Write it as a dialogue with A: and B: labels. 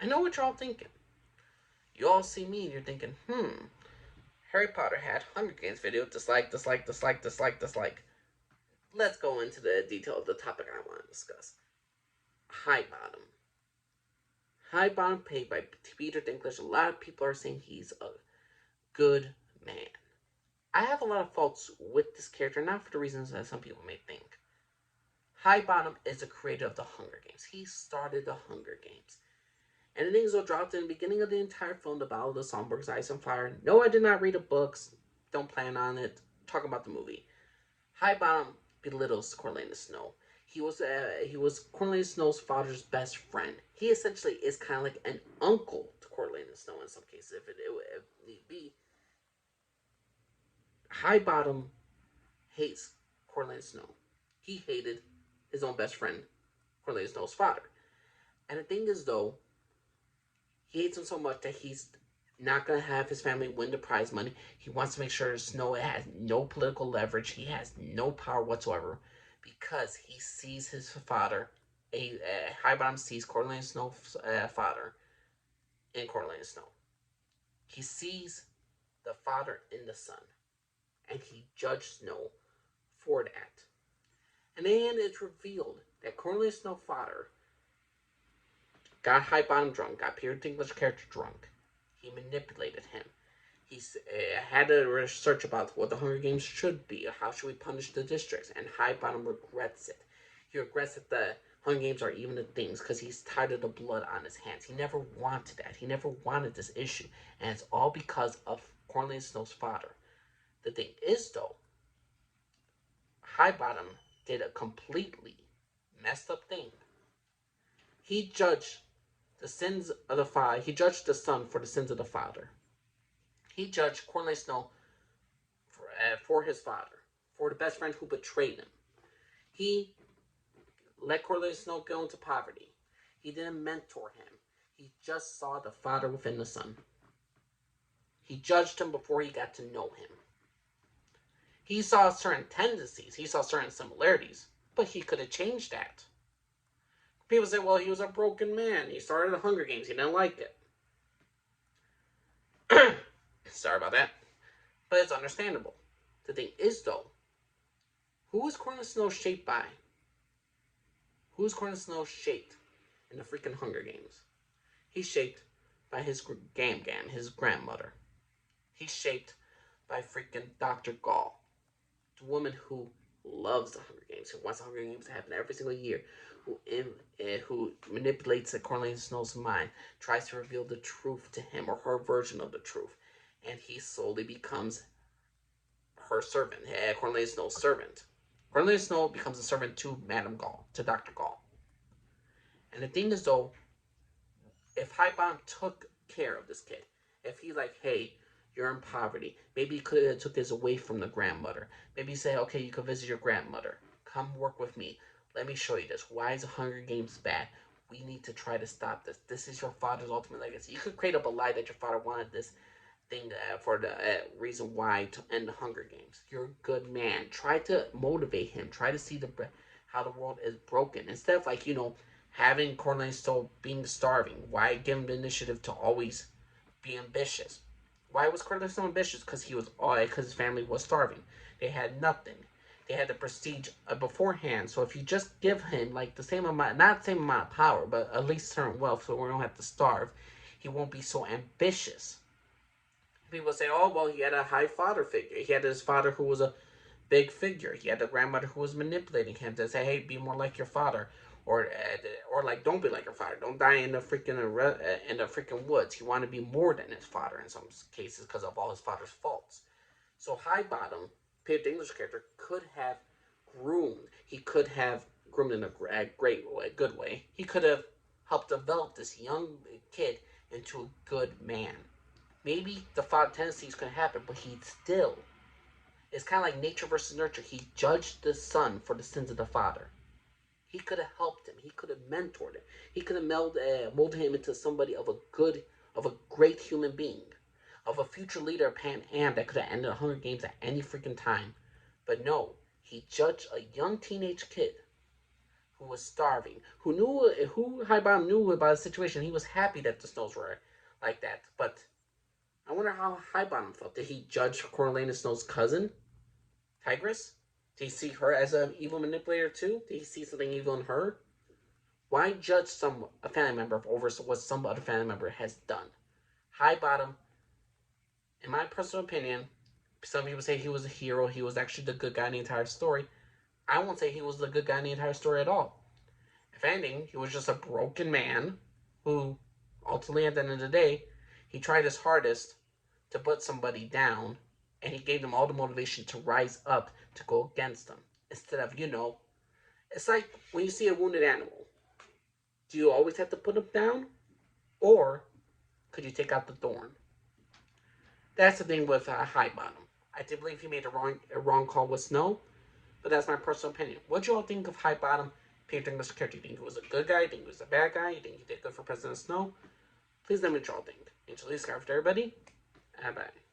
A: I know what you're all thinking. You all see me and you're thinking, Harry Potter had Hunger Games video, dislike, dislike, dislike, dislike, dislike. Let's go into the detail of the topic I want to discuss. High Bottom. High Bottom, played by Peter Dinklage. A lot of people are saying he's a good man. I have a lot of faults with this character, not for the reasons that some people may think. High Bottom is the creator of the Hunger Games. He started the Hunger Games. And the things that dropped in the beginning of the entire film, The Ballad of Songbirds, Ice and Fire. No, I did not read the books. Don't plan on it. Talking about the movie. High Bottom belittles Coriolanus Snow. He was Coriolanus Snow's father's best friend. He essentially is kind of like an uncle to Coriolanus Snow in some cases, if need be. High Bottom hates Coriolanus Snow. He hated his own best friend, Coriolanus Snow's father. And the thing is, though, he hates him so much that he's not going to have his family win the prize money. He wants to make sure Snow has no political leverage. He has no power whatsoever because he sees his father. Highbottom sees Coriolanus Snow's father in Coriolanus Snow. He sees the father in the son, and he judged Snow for that. And then it's revealed that Coriolanus Snow's father got Highbottom drunk, got Peter Dinklage's character drunk. He manipulated him. He had to research about what the Hunger Games should be. How should we punish the districts? And Highbottom regrets it. He regrets that the Hunger Games are even the things because he's tired of the blood on his hands. He never wanted that. He never wanted this issue. And it's all because of Coriolanus Snow's father. The thing is, though, Highbottom did a completely messed up thing. He judged the sins of the father. He judged the son for the sins of the father. He judged Coriolanus Snow for his father, for the best friend who betrayed him. He let Coriolanus Snow go into poverty. He didn't mentor him. He just saw the father within the son. He judged him before he got to know him. He saw certain tendencies. He saw certain similarities, but he could have changed that. People say, well, he was a broken man. He started the Hunger Games. He didn't like it. Sorry about that. But it's understandable. The thing is, though, who is Coriolanus Snow shaped by? Who is Coriolanus Snow shaped in the freaking Hunger Games? He's shaped by his Gam Gam, his grandmother. He's shaped by freaking Dr. Gall, the woman who loves the Hunger Games, who wants the Hunger Games to happen every single year, who manipulates Coriolanus Snow's mind, tries to reveal the truth to him, or her version of the truth, and he slowly becomes her servant, Coriolanus Snow's servant. Coriolanus Snow becomes a servant to Madame Gall, to Dr. Gall. And the thing is, though, if Highbottom took care of this kid, if he's like, hey, you're in poverty, maybe he could have took this away from the grandmother. Maybe say, okay, you can visit your grandmother. Come work with me. Let me show you this. Why is the Hunger Games bad? We need to try to stop this. This is your father's ultimate legacy. You could create up a lie that your father wanted this thing for the reason why to end the Hunger Games. You're a good man. Try to motivate him. Try to see how the world is broken instead of having Coriolanus Snow being starving. Why give him the initiative to always be ambitious? Why was Coriolanus Snow ambitious? Because his family was starving. They had nothing. They had the prestige beforehand. So if you just give him the same amount, not the same amount of power, but at least certain wealth, so we don't have to starve, he won't be so ambitious. People say, oh, well, he had a high father figure. He had his father who was a big figure. He had a grandmother who was manipulating him to say, hey, be more like your father. Or don't be like your father. Don't die in the freaking woods. He wanted to be more than his father in some cases because of all his father's faults. So Highbottom, Peter Dinklage's character, could have groomed. He could have groomed in a great way, good way. He could have helped develop this young kid into a good man. Maybe the father tendencies could happen, but he still, it's kind of like nature versus nurture. He judged the son for the sins of the father. He could have helped him. He could have mentored him. He could have molded him into somebody of a great human being, of a future leader of Pan Am that could have ended the Hunger Games at any freaking time. But no, he judged a young teenage kid who was starving, who Highbottom knew about the situation. He was happy that the Snows were like that. But I wonder how Highbottom felt. Did he judge Cornelius Snow's cousin, Tigress? Did he see her as an evil manipulator too? Did he see something evil in her? Why judge a family member over what some other family member has done? Highbottom, in my personal opinion, some people say he was a hero. He was actually the good guy in the entire story. I won't say he was the good guy in the entire story at all. If anything, he was just a broken man who, ultimately, at the end of the day, he tried his hardest to put somebody down, and he gave them all the motivation to rise up to go against them. Instead of, it's like when you see a wounded animal. Do you always have to put them down? Or could you take out the thorn? That's the thing with Highbottom. I do believe he made a wrong call with Snow, but that's my personal opinion. What do you all think of Highbottom painting this character? Do you think he was a good guy? Do you think he was a bad guy? Do you think he did good for President Snow? Please let me know what you all think. Until next time, everybody. Bye.